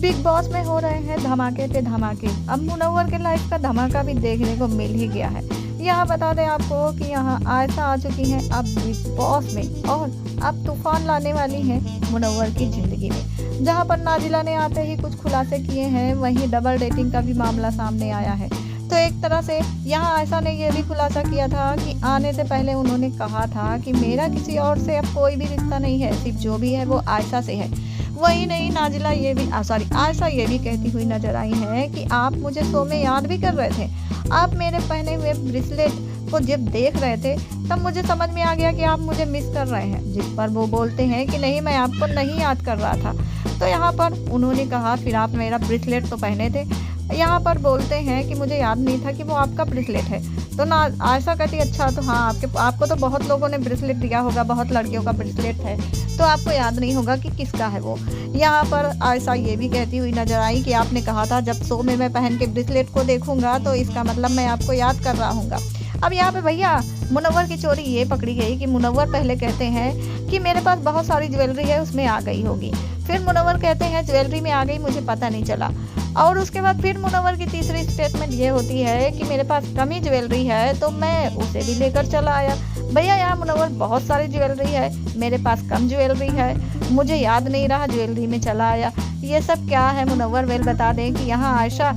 Big boss में हो रहे हैं धमाके पे धमाके। अब मुनव्वर के लाइफ का धमाका भी देखने को मिल ही गया है। यहाँ बता दें आपको कि यहाँ आयशा आ चुकी हैं अब बिग बॉस में, और अब तूफान लाने वाली हैं मुनव्वर की ज़िंदगी में। जहाँ पर नाजिला ने आते ही कुछ खुलासे किए हैं, वहीं डबल डेटिंग का भी मामला सामने आया है। तो एक तरह से यहाँ आयशा ने यह भी खुलासा किया था कि आने से पहले उन्होंने कहा था कि मेरा किसी और से अब कोई भी रिश्ता नहीं है, सिर्फ जो भी है वो आयशा से है। वही नहीं, नाजिला ये भी आयशा ये भी कहती हुई नजर आई है कि आप मुझे शो में याद भी कर रहे थे। आप मेरे पहने हुए ब्रेसलेट को जब देख रहे थे तब मुझे समझ में आ गया कि आप मुझे मिस कर रहे हैं। जिस पर वो बोलते हैं कि नहीं, मैं आपको नहीं याद कर रहा था। तो यहाँ पर उन्होंने कहा फिर आप मेरा ब्रेसलेट तो पहने थे। यहाँ पर बोलते हैं कि मुझे याद नहीं था कि वो आपका ब्रेसलेट है। तो ना आयशा कहती अच्छा, तो हाँ आपको तो बहुत लोगों ने ब्रेसलेट दिया होगा, बहुत लड़कियों का ब्रेसलेट है, तो आपको याद नहीं होगा कि किसका है वो। यहाँ पर आयशा ये भी कहती हुई नजर आई कि आपने कहा था जब शो में मैं पहन के ब्रेसलेट को देखूंगा तो इसका मतलब मैं आपको याद कर रहा हूँगा। अब यहाँ पे भैया मुनव्वर की चोरी ये पकड़ी गई कि मुनव्वर पहले कहते हैं कि मेरे पास बहुत सारी ज्वेलरी है, उसमें आ गई होगी। फिर मुनव्वर कहते हैं ज्वेलरी में आ गई, मुझे पता नहीं चला। और उसके बाद फिर मुनव्वर की तीसरी स्टेटमेंट ये होती है कि मेरे पास कम ही ज्वेलरी है तो मैं उसे भी लेकर चला आया। भैया यहाँ मुनव्वर बहुत सारी ज्वेलरी है, मेरे पास कम ज्वेलरी है, मुझे याद नहीं रहा, ज्वेलरी में चला आया। ये सब क्या है मुनव्वर? वेल बता दें कि यहाँ आयशा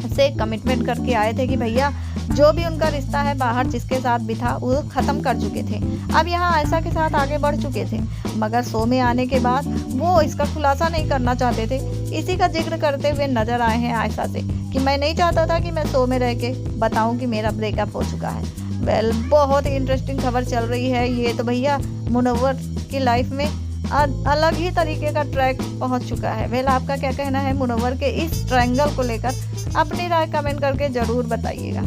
से कमिटमेंट करके आए थे कि भैया जो भी उनका रिश्ता है बाहर जिसके साथ भी था वो ख़त्म कर चुके थे। अब यहाँ आयशा के साथ आगे बढ़ चुके थे, मगर शो में आने के बाद वो इसका खुलासा नहीं करना चाहते थे। इसी का जिक्र करते हुए नजर आए हैं आयशा से कि मैं नहीं चाहता था कि मैं शो में रह के बताऊं कि मेरा ब्रेकअप हो चुका है। वेल बहुत ही इंटरेस्टिंग खबर चल रही है ये तो भैया। मुनव्वर की लाइफ में अलग ही तरीके का ट्रैक पहुंच चुका है। वेल आपका क्या कहना है मुनव्वर के इस ट्रायंगल को लेकर? अपनी राय कमेंट करके ज़रूर बताइएगा।